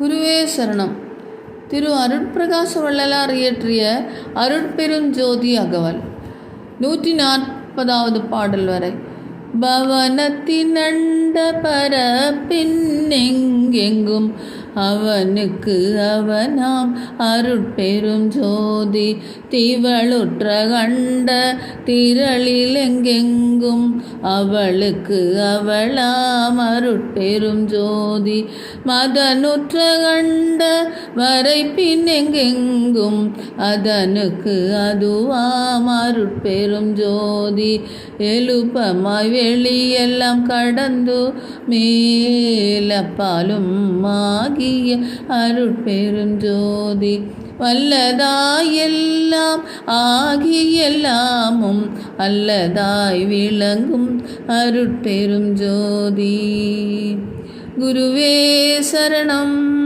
குருவே சரணம். திரு அருட்பிரகாச வள்ளலார் இயற்றிய அருட்பெருஞ்சோதி அகவல் 140வது பாடல் வரை. பவனத்தின் அண்ட பரப்பின்னெங்கெங்கும் அவனுக்கு அவனாம் அருட்பெரும் ஜோதி. திவளுற்ற கண்ட திரளிலெங்கெங்கும் அவளுக்கு அவளாம் அருட்பெரும் ஜோதி. மதனுற்ற கண்ட வரைப்பின்னெங்கெங்கும் அதனுக்கு அதுவாம் அருட்பெரும் ஜோதி. எழுப்பமாய் வெளியெல்லாம் கடந்து மேலப்பாலும் ஆகிய அருட்பெரும் ஜோதி. வல்லதாய் எல்லாம் ஆகி எல்லாமும் அல்லதாய் விளங்கும் அருட்பெரும் ஜோதி. குருவே சரணம்.